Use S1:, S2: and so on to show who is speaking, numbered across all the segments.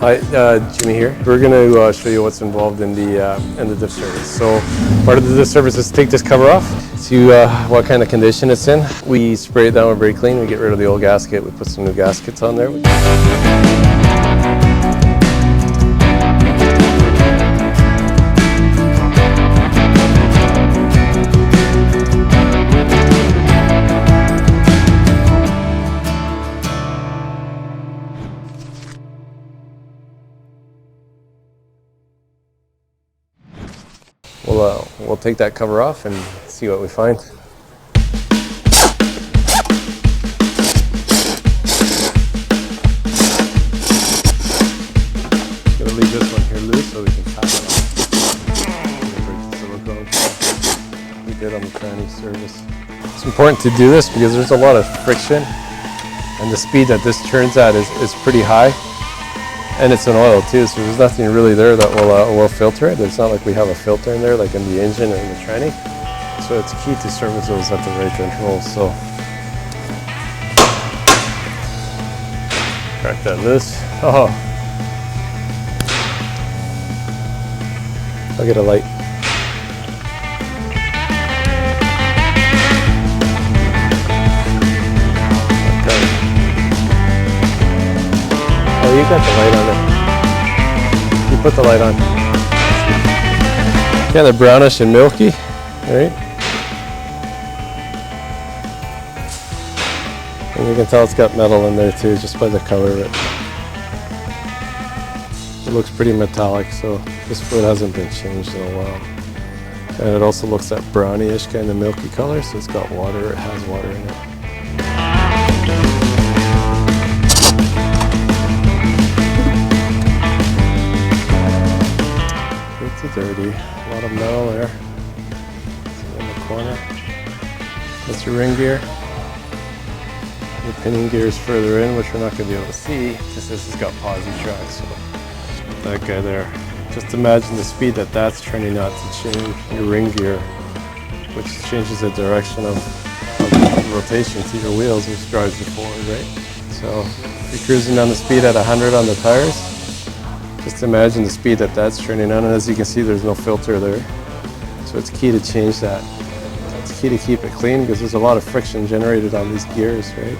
S1: Hi, Jimmy here. We're going to show you what's involved in the diff service. So part of the diff service is to take this cover off, see what kind of condition it's in. We spray it down with brake clean, we get rid of the old gasket, we put some new gaskets on there. We'll take that cover off and see what we find. Gonna leave this one here loose so we can tap it off. We did on the tranny service. It's important to do this because there's a lot of friction, and the speed that this turns at is pretty high. And it's an oil too, so there's nothing really there that will filter it. It's not like we have a filter in there like in the engine or in the tranny. So it's key to service those at the right intervals. So crack that loose. Oh, I'll get a light. You got the light on it. You put the light on. Kind of brownish and milky, right? And you can tell it's got metal in there too, just by the color of it. It looks pretty metallic, so this fluid hasn't been changed in a while. And it also looks that brownish kind of milky color, so it's got water, it has water in it. Dirty, a lot of metal there. In the corner. That's your ring gear. The pinion gear is further in, which we're not going to be able to see because this has got posi tracks. So that guy there. Just imagine the speed that's turning out to change your ring gear, which changes the direction of rotation to your wheels, which drives you forward, right? So if you're cruising down the speed at 100 on the tires, just imagine the speed that's turning on, and as you can see, there's no filter there. So it's key to change that. It's key to keep it clean because there's a lot of friction generated on these gears, right?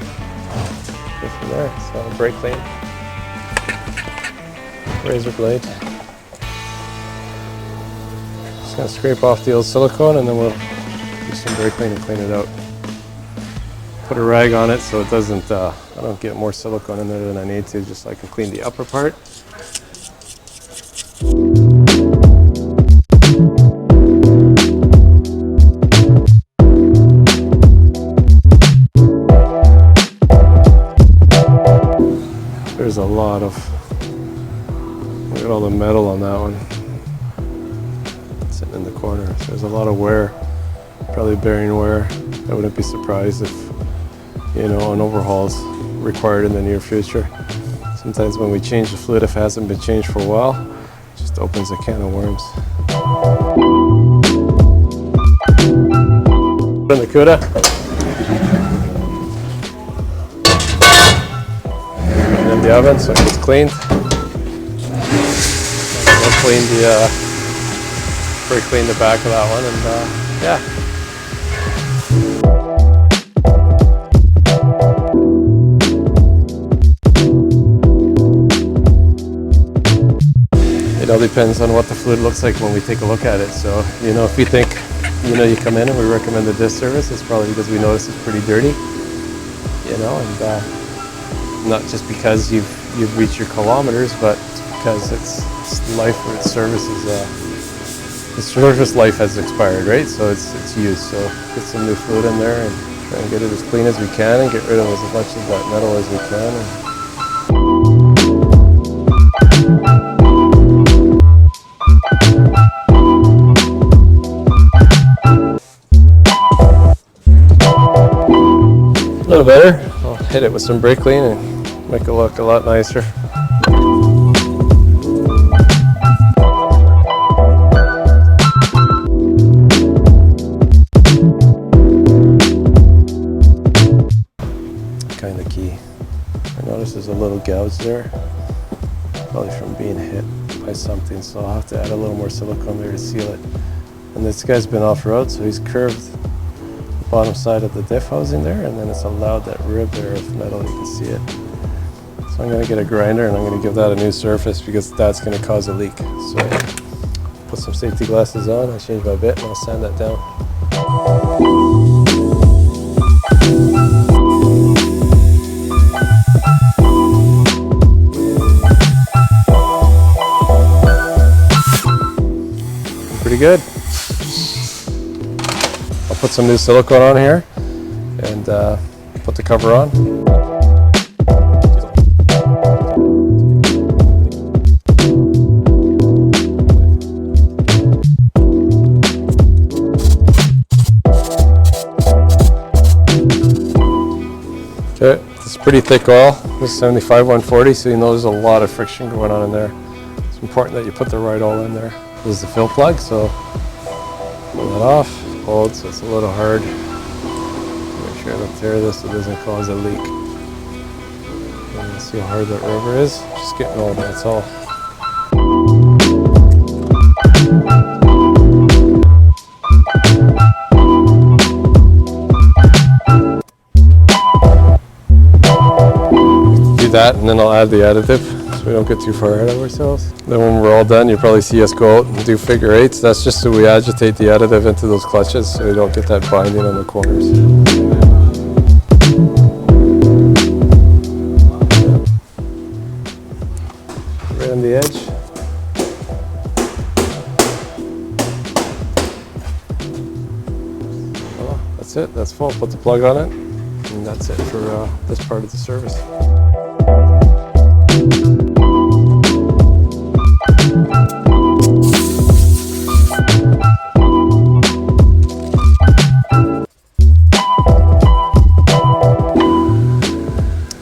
S1: Go from there. So brake clean, razor blade. Just gonna scrape off the old silicone, and then we'll do some brake clean and clean it out. Put a rag on it so it doesn't. I don't get more silicone in there than I need to, just so I can clean the upper part. There's a lot of, look at all the metal on that one, sitting in the corner. There's a lot of wear, probably bearing wear. I wouldn't be surprised if, an overhaul is required in the near future. Sometimes when we change the fluid, if it hasn't been changed for a while, it just opens a can of worms. Put in the CUDA. The oven so it gets cleaned. We'll clean the back of that one, and yeah. It all depends on what the fluid looks like when we take a look at it. So, if we think, you come in and we recommend the diff service, it's probably because we notice it's pretty dirty, and not just because you've reached your kilometers, but because its life or its services, its service life has expired, right? So it's used. So get some new fluid in there and try and get it as clean as we can, and get rid of as much of that metal as we can. A little better. I'll hit it with some brake clean and make it look a lot nicer. Kind of key. I notice there's a little gouge there. probably from being hit by something, so I'll have to add a little more silicone there to seal it. And this guy's been off-road, so he's curved the bottom side of the diff housing there, and then it's allowed that rib there of metal, you can see it. So I'm gonna get a grinder and I'm gonna give that a new surface because that's gonna cause a leak. So put some safety glasses on, I change my bit and I'll sand that down. Pretty good. I'll put some new silicone on here and put the cover on. Okay, it's pretty thick oil. This is 75-140, so you know there's a lot of friction going on in there. It's important that you put the right oil in there. This is the fill plug, so pull that off, hold, so it's a little hard. Make sure I don't tear this so it doesn't cause a leak. And see how hard that rubber is. Just getting old, that's all. Do that, and then I'll add the additive. We don't get too far ahead of ourselves. Then when we're all done, you'll probably see us go out and do figure eights. That's just so we agitate the additive into those clutches so we don't get that binding on the corners. Right on the edge. Well, that's it, that's full. Put the plug on it, and that's it for this part of the service.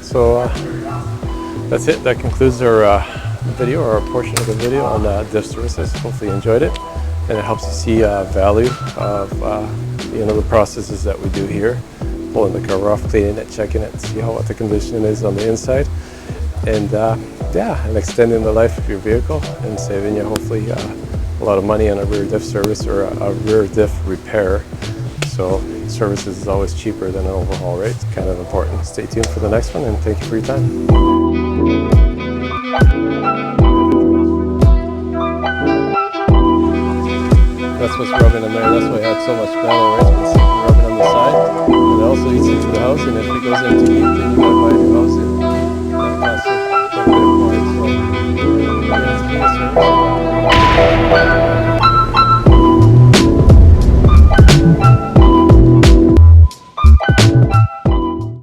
S1: So that's it. That concludes our video, or a portion of the video on diff services. Hopefully you enjoyed it, and it helps you see value of the processes that we do here. Pulling the cover off, cleaning it, checking it, see what the condition is on the inside, and and extending the life of your vehicle and saving you hopefully a lot of money on a rear diff service or a rear diff repair. So services is always cheaper than an overhaul rate. It's kind of important. Stay tuned for the next one, and thank you for your time. That's what's rubbing in there. That's why I had so much metal, right? It's been rubbing on the side. And it also eats into the house, and if it goes into heat, then you gotta buy a new house. And that costs a bit of points. So, yeah, it's